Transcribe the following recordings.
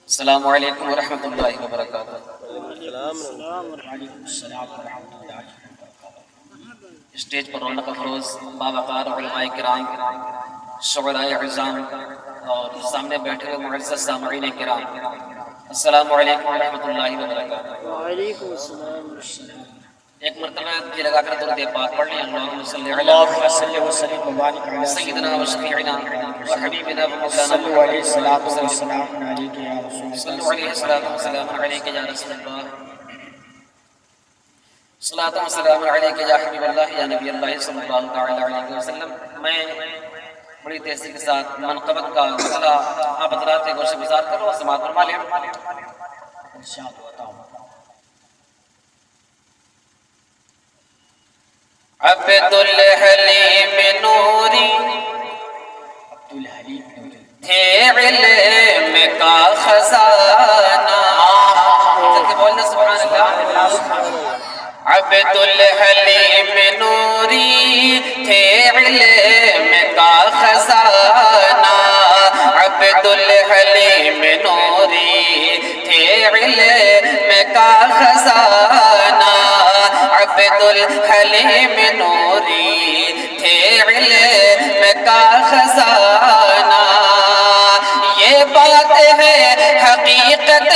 السلام علیکم ورحمۃ اللہ وبرکاتہ۔ اسٹیج پر رونق افروز باوقار علماء کرام، شعراء عظام اور سامنے بیٹھے ہوئے معزز سامعین کرام، السلام علیکم ورحمۃ اللہ وبرکاتہ۔ وعلیکم السلام۔ ایک مرتبہ یہ لگا کر درود پاک پڑھ لیں، اللہم صلی اللہم صلی وسلم وبارک علی سیدنا و شفیعنا و حبیبنا و مولانا صلی علیہ الصلوۃ والسلام علیک یا رسول اللہ، صلو علیہ الصلوۃ والسلام علیک یا رسول اللہ، صلاۃ و سلام علیک یا حبیب اللہ یا نبی اللہ صلی اللہ تعالی علیہ وسلم۔ میں بڑی تیزی کے ساتھ منقبت کا مسئلہ آپ حضرات گوش گزار کرو، سماعت فرما لیں۔ ارشاد بتاؤ۔ عبد الحلیم نوری تھے علم کا خزانہ، بولنا سبحان اللہ۔ عبد الحلیم نوری تھے علم کا خزانہ، عبد الحلیم نوری تھے علم کا خزانہ، عبد الحلیم نوری تھے علم کا خزانہ، یہ بات ہے حقیقت،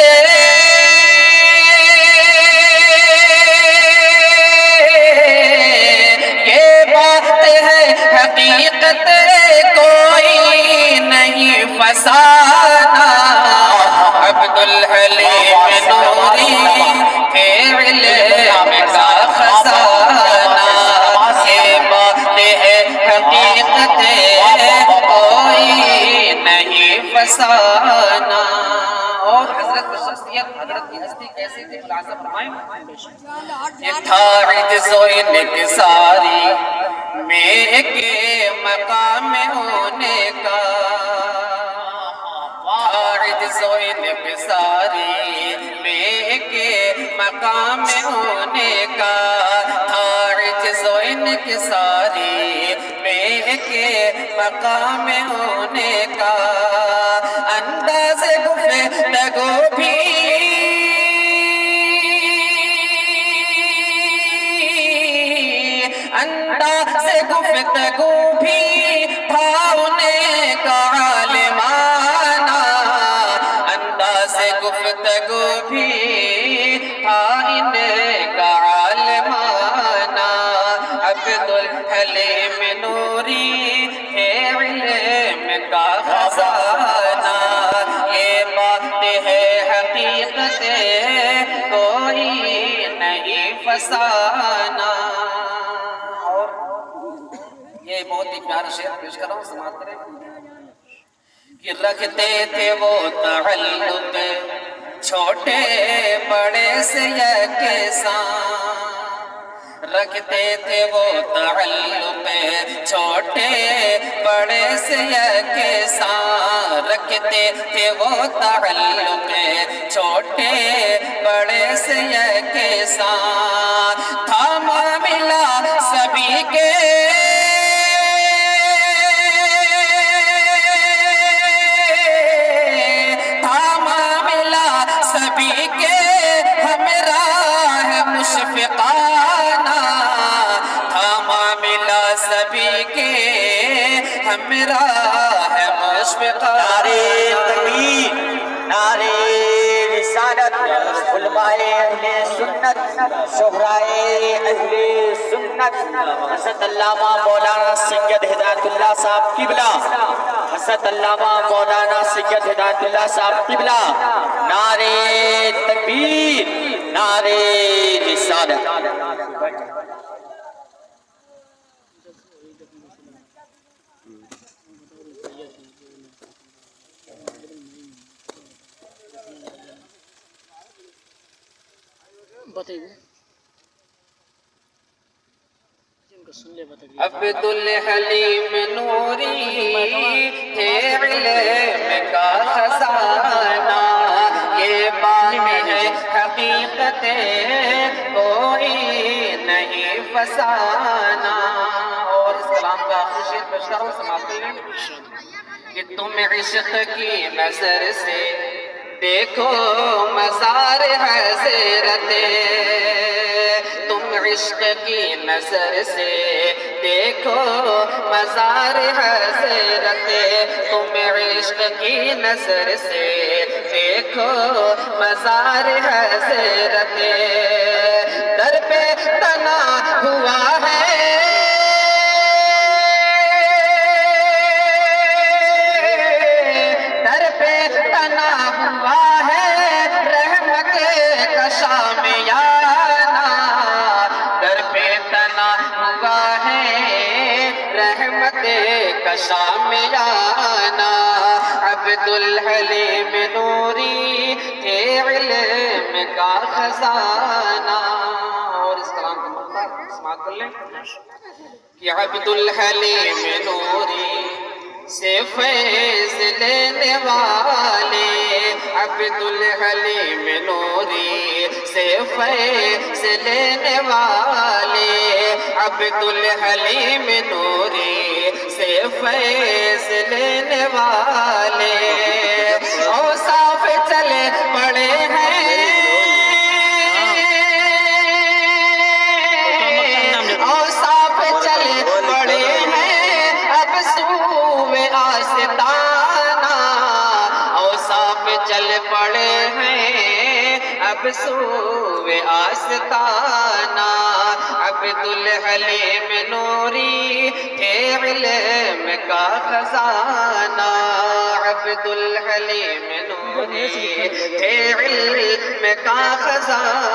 یہ بات ہے حقیقت، کوئی نہیں فسانہ، عبد الحلیم نوری تھے علم کا خزانہ، یہ بات ہے حقیقت، کوئی نہیں فسانہ۔ اور حضرت کی شخصیت، حضرت کی ہستی کیسی تھی ملاحظہ فرمائیں۔ یہ تھا عجز و انکساری میں کے مقام ہونے کا، عجز و انکساری میں کے مقام ہونے کا، عجز و انکساری میں کے مقام ہونے کا، انداز گفتگو بھی انداز گفتگو بھی تھا انہیں کا عالمانہ، انداز گفتگو بھی تھا انہیں کا عالمانہ، عبد الحلیم نوری ہے علم کا خزانہ، یہ بات ہے حقیقت، کوئی نہیں فسانہ۔ یہ بہت ہی پیارا شعر پیش کر رہا ہوں، سماعت کریں کہ رکھتے تھے وہ تعلق چھوٹے بڑے سے یکساں، رکھتے تھے وہ تعلق چھوٹے بڑے سے یکساں، رکھتے تھے وہ تعلق چھوٹے بڑے سے یکساں، تھا معاملہ سبھی کے سبھی کے ہمراہ مشفقانہ، تھا معاملہ سبھی کے ہمراہ مشفقانہ۔ نعرے تکبیر، نعرے رسالت، علماء اہل سنت، شہرائے اہل سنت، حضرت علامہ مولانا سید ہدایت اللہ صاحب قبلہ، حضرت علامہ مولانا سید ہدایت اللہ صاحب قبلہ، نعرے تکبیر، نعرے رسالت۔ عبد الحلیم نوری تھے علم کا خزانہ، یہ بات ہے حقیقت، کوئی نہیں فسانہ۔ اور اس کلام کا آخری شعر پیش کروں، سماعت کریں کہ تم عشق کی نظر سے دیکھو مزار حضرت تم عشق کی نظر سے دیکھو مزار حضرت تم عشق کی نظر سے دیکھو مزار حضرت در پہ تنا ہوا ہے در پہ تنا ہوا ہے رحمت کا شامیانہ در پہ تنا ہوا ہے رحمت کا شامیانہ عبد الحلیم نوری تھے علم کا خزانہ اور اس کلام کا مطلب سماعت کر لیں کہ عبد الحلیم نوری سے فیض لینے والے عبد الحلیم نوری سے فیض لینے والے عبد الحلیم نوری سے فیض لینے والے اوصاف چلے پڑے ہیں اوصاف چلے پڑے ہیں اب سوئے آستانہ اوصاف چل پڑے ہیں اب سوئے آستانہ عبد الحلیم نوری تھے علم کا خزانہ عبد الحلیم نوری تھے علم کا خزانہ